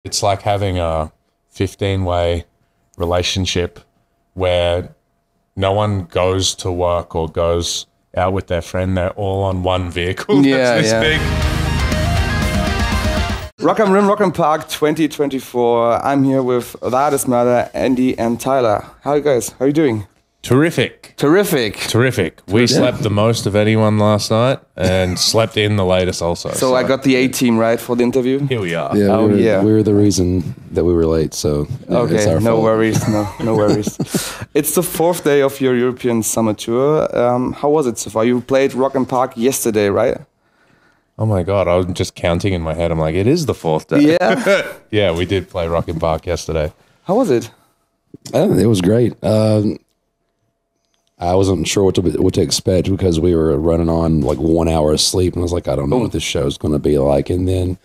It's like having a 15-way relationship where no one goes to work or goes out with their friend. They're all on one vehicle that's this big. Rock am Rim, Rock am Park 2024. I'm here with the artist mother, Andy and Tyler. How are you guys? How are you doing? Terrific. We slept the most of anyone last night and slept in the latest also. So I got the A-team, right, for the interview? Here we are. Yeah, we were the reason that we were late, so okay, it's our fault. Worries. No worries. It's the 4th day of your European summer tour. How was it so far? You played Rock am Park yesterday, right? Oh my God, I was just counting in my head. I'm like, it is the 4th day. Yeah? Yeah, we did play Rock am Park yesterday. How was it? It was great. I wasn't sure what to expect because we were running on like 1 hour of sleep, and I was like, I don't know what this show is going to be like. And then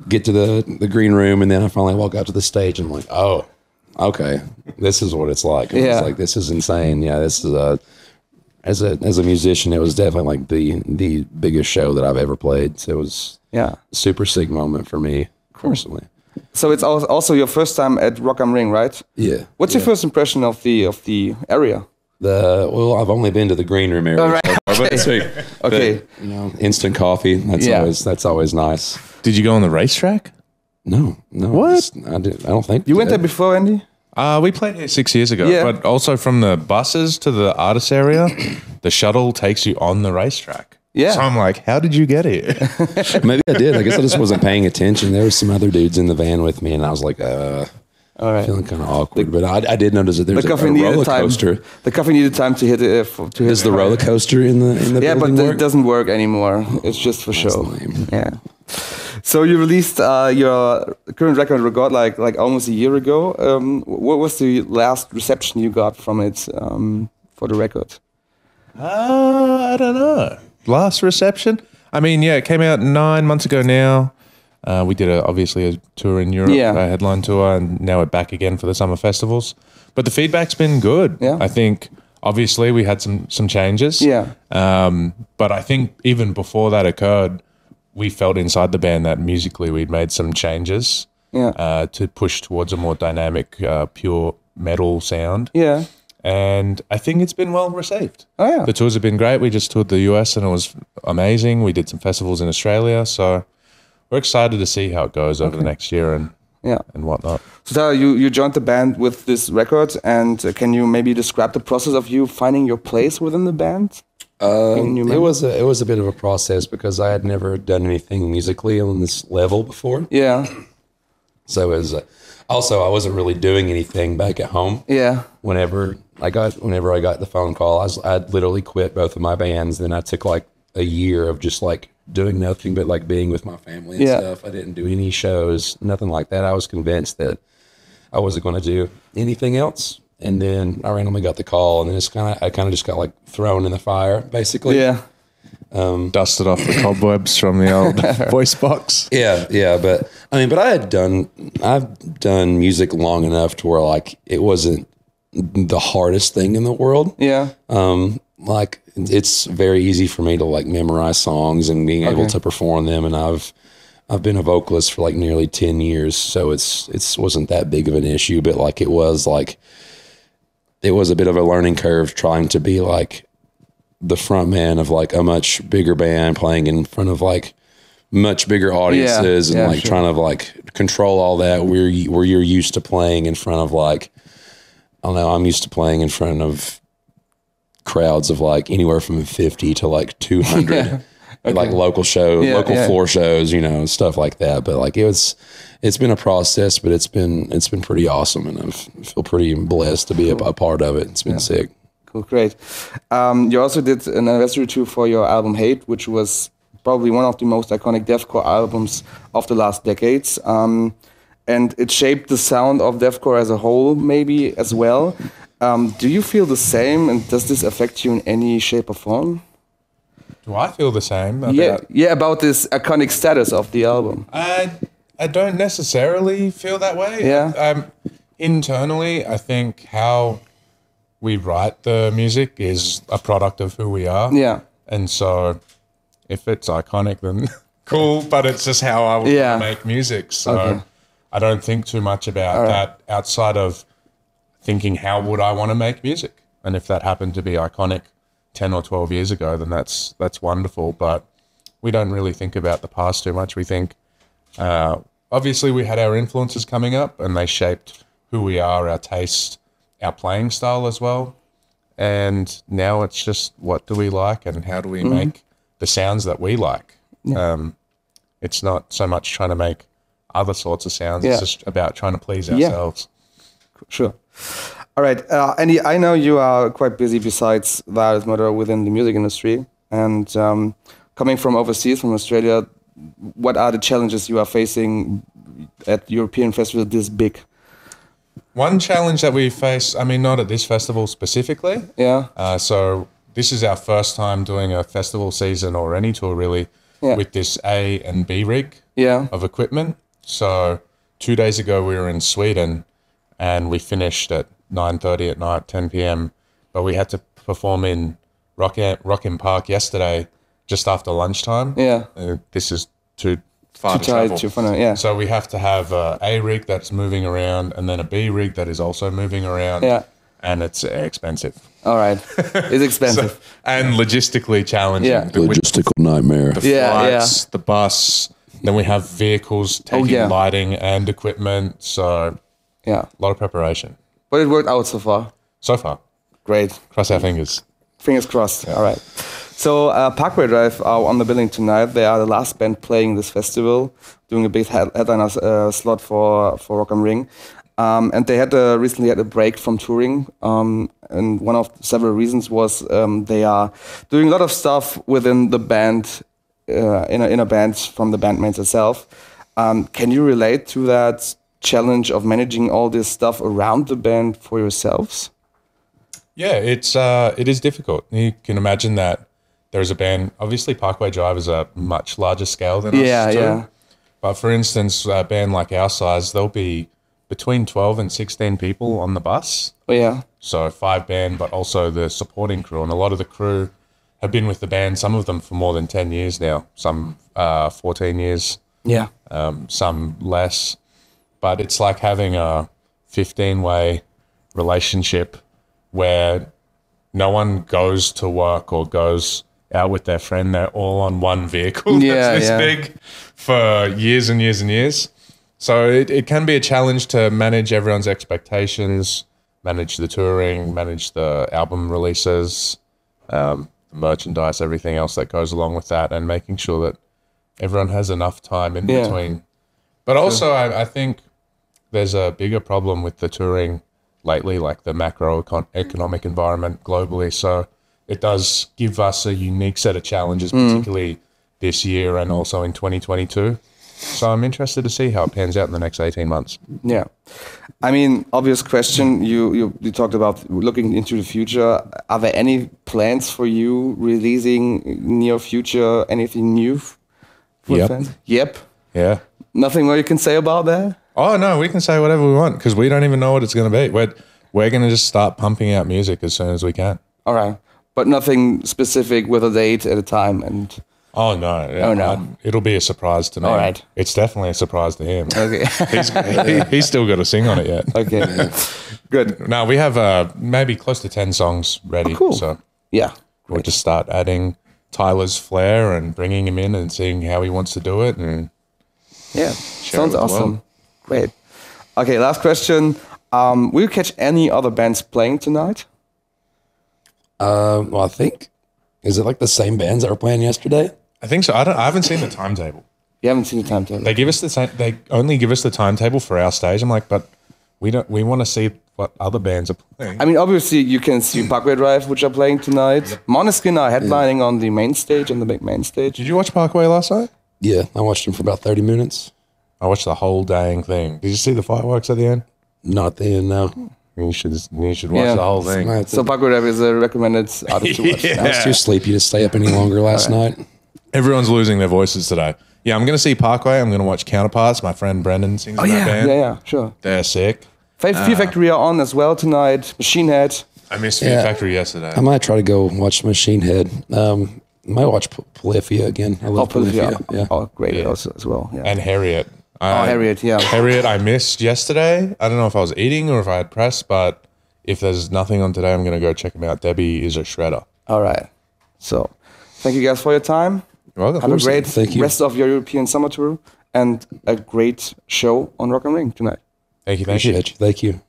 get to the green room, and then I finally walk out to the stage, and I'm like, oh, okay, this is what it's like. And I was like, this is insane. Yeah, this is as a musician, it was definitely like the biggest show that I've ever played. So it was a super sick moment for me personally. So it's also your first time at Rock am Ring, right? Yeah. What's your first impression of the area? Well, I've only been to the green room area. Oh, right. Okay. But, you know, instant coffee. That's always nice. Did you go on the racetrack? No. What? I don't think you went there before, Andy. We played here 6 years ago. But also from the buses to the artist area, the shuttle takes you on the racetrack. Yeah. So I'm like, how did you get here? Maybe I did. I guess I just wasn't paying attention. There were some other dudes in the van with me, and I was like, all right. Feeling kind of awkward, but I did notice that there's a roller coaster. The coffee needed time to hit it. Is the roller coaster in the building but it doesn't work anymore. It's just for show. Lame. Yeah. So you released your current record, Godlike, like almost a year ago. What was the last reception you got from it for the record? I don't know. Last reception? I mean, it came out 9 months ago now. We did obviously a tour in Europe, a headline tour, and now we're back again for the summer festivals. But the feedback's been good. Yeah. I think obviously we had some changes. Yeah. But I think even before that occurred, we felt inside the band that musically we'd made some changes to push towards a more dynamic, pure metal sound. Yeah. And I think it's been well received. Oh, yeah. The tours have been great. We just toured the US and it was amazing. We did some festivals in Australia, so we're excited to see how it goes over the next year and whatnot. So you joined the band with this record, and can you maybe describe the process of you finding your place within the band? It was a bit of a process because I had never done anything musically on this level before. Yeah. So it was also I wasn't really doing anything back at home. Yeah. Whenever I got the phone call, I'd literally quit both of my bands. Then I took like a year of just like doing nothing but like being with my family and stuff. I didn't do any shows, nothing like that. I was convinced that I wasn't going to do anything else. And then I randomly got the call, and then I kind of just got like thrown in the fire, basically. Yeah. Dusted off the cobwebs from the old voice box. Yeah. But I've done music long enough to where like it wasn't the hardest thing in the world. Yeah. Like it's very easy for me to like memorize songs and being able to perform them. And I've been a vocalist for like nearly 10 years. So it wasn't that big of an issue, but like it was a bit of a learning curve trying to be like the front man of like a much bigger band playing in front of like much bigger audiences and trying to like control all that where you're used to playing in front of like, I don't know, I'm used to playing in front of crowds of like anywhere from 50 to like 200 like local shows, floor shows, you know, stuff like that. But like it's been a process, but it's been pretty awesome, and I feel pretty blessed to be a part of it. It's been sick. Cool, great. You also did an anniversary tour for your album Hate, which was probably one of the most iconic deathcore albums of the last decades. And it shaped the sound of deathcore as a whole, maybe as well. Do you feel the same, and does this affect you in any shape or form? Do I feel the same? About this iconic status of the album. I don't necessarily feel that way. Yeah. Internally, I think how we write the music is a product of who we are. Yeah. And so if it's iconic, then cool, but it's just how I would make music. So I don't think too much about that outside of thinking, how would I want to make music? And if that happened to be iconic 10 or 12 years ago, then that's wonderful. But we don't really think about the past too much. We think, obviously we had our influences coming up and they shaped who we are, our taste, our playing style as well. And now it's just, what do we like and how do we make the sounds that we like? Yeah. It's not so much trying to make other sorts of sounds. It's just about trying to please ourselves. Sure. All right. Andy, I know you are quite busy besides that as matter within the music industry. And coming from overseas, from Australia, what are the challenges you are facing at European festivals this big? One challenge that we face, I mean, not at this festival specifically. Yeah. So this is our first time doing a festival season or any tour really with this A and B rig of equipment. So 2 days ago we were in Sweden and we finished at 9:30 at night, 10 p.m. But we had to perform in Rockin Park yesterday just after lunchtime. Yeah. This is too far to travel. Too far, yeah. So we have to have a rig that's moving around and then a B rig that is also moving around. Yeah. And it's expensive. All right. It's expensive. And logistically challenging. Yeah. Logistical nightmare. The flights, the bus. Then we have vehicles taking lighting and equipment. So a lot of preparation. But it worked out so far. So far. Great. Cross our fingers. Fingers crossed. All right. So Parkway Drive are on the billing tonight. They are the last band playing this festival, doing a big headliner slot for Rock am Ring. And they recently had a break from touring. And one of several reasons was they are doing a lot of stuff within the band, in a band from the bandmates itself. Can you relate to that challenge of managing all this stuff around the band for yourselves? Yeah, it is difficult. You can imagine that there is a band. Obviously, Parkway Drive is a much larger scale than us too. Yeah. But for instance, a band like our size, there'll be between 12 and 16 people on the bus. Oh, yeah. So 5 band, but also the supporting crew. And a lot of the crew have been with the band, some of them for more than 10 years now, some 14 years, some less. But it's like having a 15-way relationship where no one goes to work or goes out with their friend. They're all on one vehicle that's this big for years and years and years. So it can be a challenge to manage everyone's expectations, manage the touring, manage the album releases, the merchandise, everything else that goes along with that, and making sure that everyone has enough time in between. But also I think there's a bigger problem with the touring lately, like the macroeconomic environment globally. So it does give us a unique set of challenges, particularly this year and also in 2022. So I'm interested to see how it pans out in the next 18 months. Yeah. I mean, obvious question. You talked about looking into the future. Are there any plans for you releasing near future, anything new? Yep. Yeah. Nothing more you can say about that? Oh, no, we can say whatever we want because we don't even know what it's going to be. We're going to just start pumping out music as soon as we can. All right. But nothing specific with a date at a time and... Oh, no. Yeah, oh, no. It'll be a surprise to me. All right. It's definitely a surprise to him. Okay. He's still got to sing on it yet. Okay. Good. No, we have maybe close to 10 songs ready. Oh, cool. So we'll just start adding Tyler's flair and bringing him in and seeing how he wants to do it. And sounds awesome. Well. Great. Okay, last question. Will you catch any other bands playing tonight? Well, I think, is it like the same bands that were playing yesterday? I think so. I haven't seen the timetable. You haven't seen the timetable? They only give us the timetable for our stage. I'm like, but we want to see what other bands are playing. I mean, obviously you can see Parkway Drive, which are playing tonight. Yep. Måneskin are headlining on the main stage, on the big main stage. Did you watch Parkway last night? Yeah, I watched them for about 30 minutes. I watched the whole dang thing. Did you see the fireworks at the end? Not at the end, no. You should watch the whole thing. So Parkway Drive is a recommended artist to watch. I was too sleepy to stay up any longer last night. Everyone's losing their voices today. Yeah, I'm going to see Parkway. I'm going to watch Counterparts. My friend Brendan sings in that band. Yeah, sure. They're sick. Fear Factory are on as well tonight. Machine Head. I missed Fear Factory yesterday. I might try to go watch Machine Head. Might watch Polyphia again. I love Polyphia. Yeah. Oh, great also as well. Yeah. And Harriet. Harriet, yeah. Harriet, I missed yesterday. I don't know if I was eating or if I had press, but if there's nothing on today, I'm going to go check them out. Debbie is a shredder. All right. So, thank you guys for your time. You're welcome. Have a great rest of your European summer tour and a great show on Rock and Ring tonight. Thank you. Thank you. Thank you.